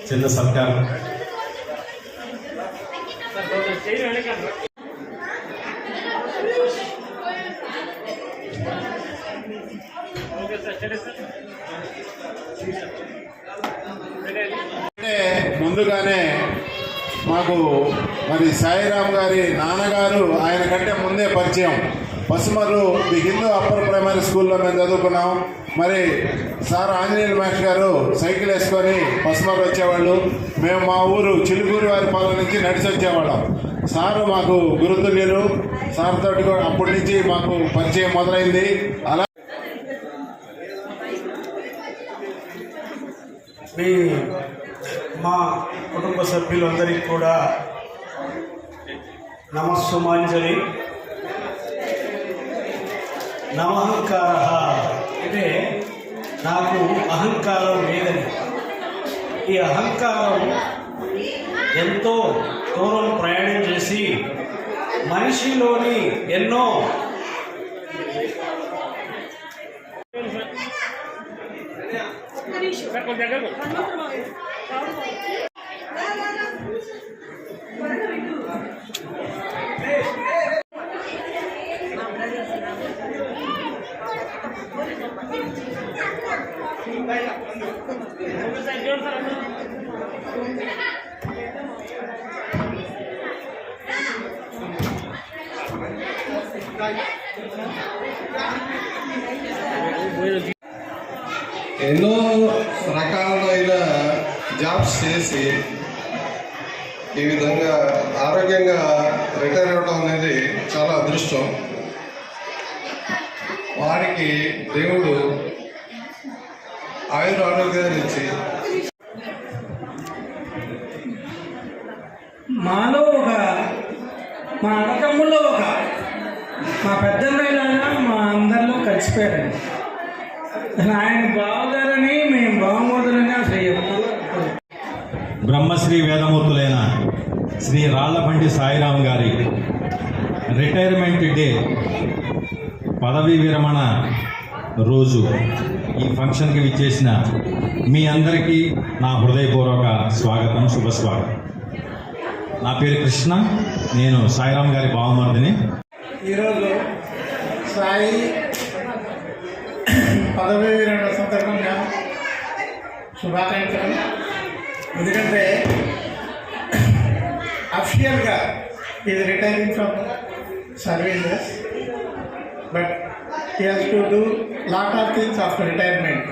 చిన్న సత్కారం. ముందుగానే మాకు మరి సాయిరామ్ గారి నాన్నగారు ఆయన కంటే ముందే పరిచయం. Pasumarru the Hindu upper primary స్కూల్లో మేము చదువుకున్నాం. మరి సార్ ఆంజనేయులు మాస్టర్ గారు సైకిల్ వేసుకొని పసుమర్రు వచ్చేవాళ్ళు. మేము మా ఊరు చిలుకూరు వారి పాలన నుంచి నడిచి వచ్చేవాళ్ళం. సారు మాకు గురుతుల్యులు. సార్ తోటి అప్పటి నుంచి మాకు పరిచయం మొదలైంది. అలా మా కుటుంబ సభ్యులందరికీ కూడా నమస్సుమాంజలి. నమహంకార అంటే నాకు అహంకారం లేదని. ఈ అహంకారం ఎంతో దూరం ప్రయాణం చేసి మనిషిలోని ఎన్నో ఎన్నో రకాలైన జాబ్స్ చేసి ఈ విధంగా ఆరోగ్యంగా రిటైర్ అవ్వడం అనేది చాలా అదృష్టం. వారికి దేవుడు ఆరోగ్యాన్ని ఇచ్చి మాలో ఒక మా అన్నతమ్ముల్లో ఒక మా పెద్దన్నయ్యలాగా మా అందరిలో కలిసిపోయారండి. ఆయన బావగారని మేము బావమోదులని అసలు ఎప్పుడు బ్రహ్మశ్రీ వేదమూర్తులైన శ్రీ రాళ్లబండి సాయిరామ్ గారి రిటైర్మెంట్ డే పదవీ విరమణ రోజు ఈ ఫంక్షన్కి విచ్చేసిన మీ అందరికీ నా హృదయపూర్వక స్వాగతం, శుభస్వాగతం. నా పేరు కృష్ణ, నేను సాయిరామ్ గారి బావమరిదిని. ఈరోజు సాయి పదవీ విరమణ సందర్భంగా శుభాకాంక్షలు. ఎందుకంటే అఫిషియల్గా is retiring from services, but he has to do lot of things after retirement.